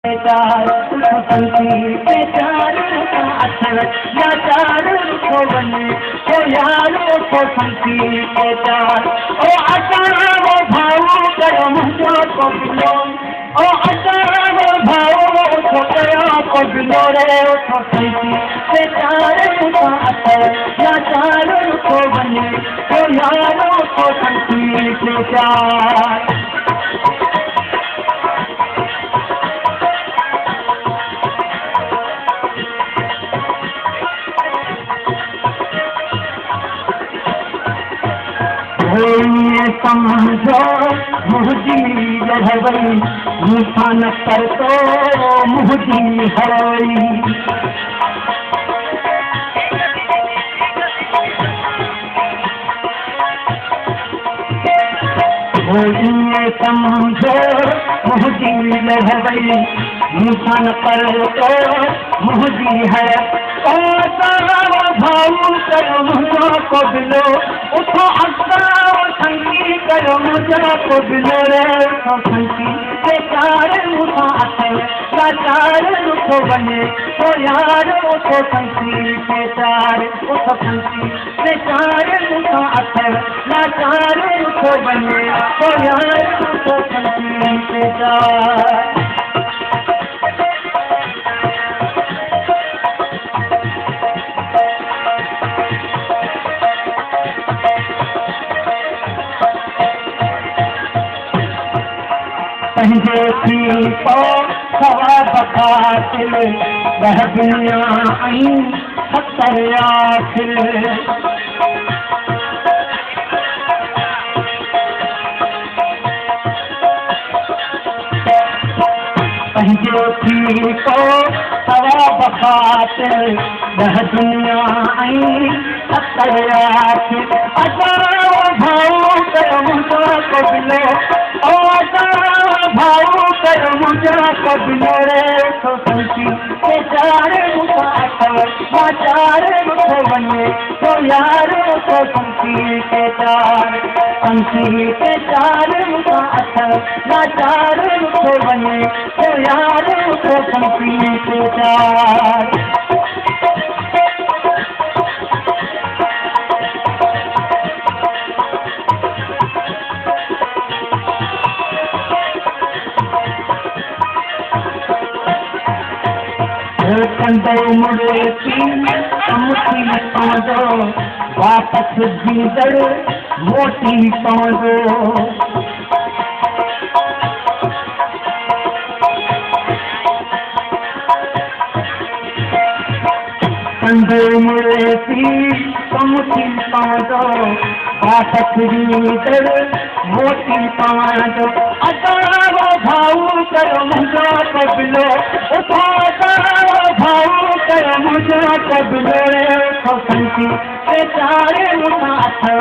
चार संती के चार का अक्षर या चार को बने ओ यारो को संती के चार ओ अचार वो भाव करो मुझो को बिलो ओ अचार वो भाव को करो को बिलो रे ओ संती के चार का अक्षर या चार को बने ओ यारो को संती के चार समझो मुझी जहवई मूसा न कर तो मुझी हरई समझो मुझी जहवई मूसा न कर तो मुझी है भाऊ करो मुझो को बिलो उठो अक्सर संगी करो मुझो को बिलो रे उठो संगी के चार मुझा अथल चार उठो बने तो यार उठो संगी के चार उठो संगी के चार मुझा अथल चार उठो बने तो यार उठो संगी के चार पंहिंजे थी पो सवा बखातिल वह दुनिया ऐं सतर आखिल पंहिंजे थी पो सवा बखातिल वह दुनिया ऐं सतर आखिल असां भाऊ कयो मुंहिंजो कबिलो भाऊ कर मुझा कबिलो रे तो संती के चार मुझा अथव चार मुझो बने तो यार तो संती के चार संती के चार मुझा अथव चार मुझो बने तो यार तो संती के चार कंदो मुड़े थी समुखी पवंदो वापसि जींदड़ मोटी पवंदो कंदो मुड़े थी समुखी पवंदो वापसि जींदड़ मोटी पवंदो असां भाऊ करो मुंहिंजो कबिलो उठो भाऊ कर मुझो कबिलो रे उठो संती के चार मुझा अथव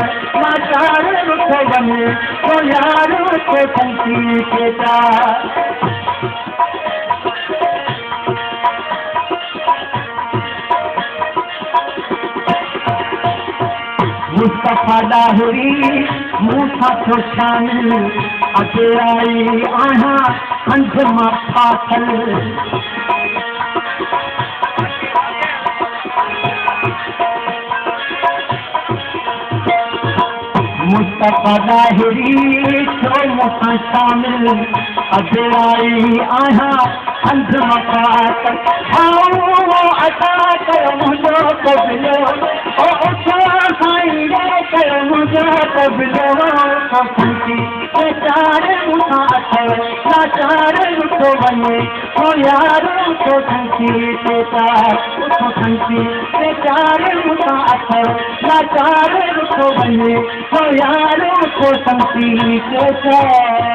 चार उठो बने तो यार उठो संती के चार मुस्तफा दाहुरी मूसा थो शामिल अकेलाई आहियां हंध मां फाथल मुस्तफा दाहिरी छो मूंसां शामिल अकेलाई आहियां हंध मां फाथल भाऊ अदा कर मुंहिंजो कबिलो ओ उठो साईं कर मुंहिंजो कबिलो संती के चार मुझा अथव चार उठो बने तो यार उठो संती के चार उठो संती के चार मुझा अथव चार उठो बने तो यार उठो संती के चार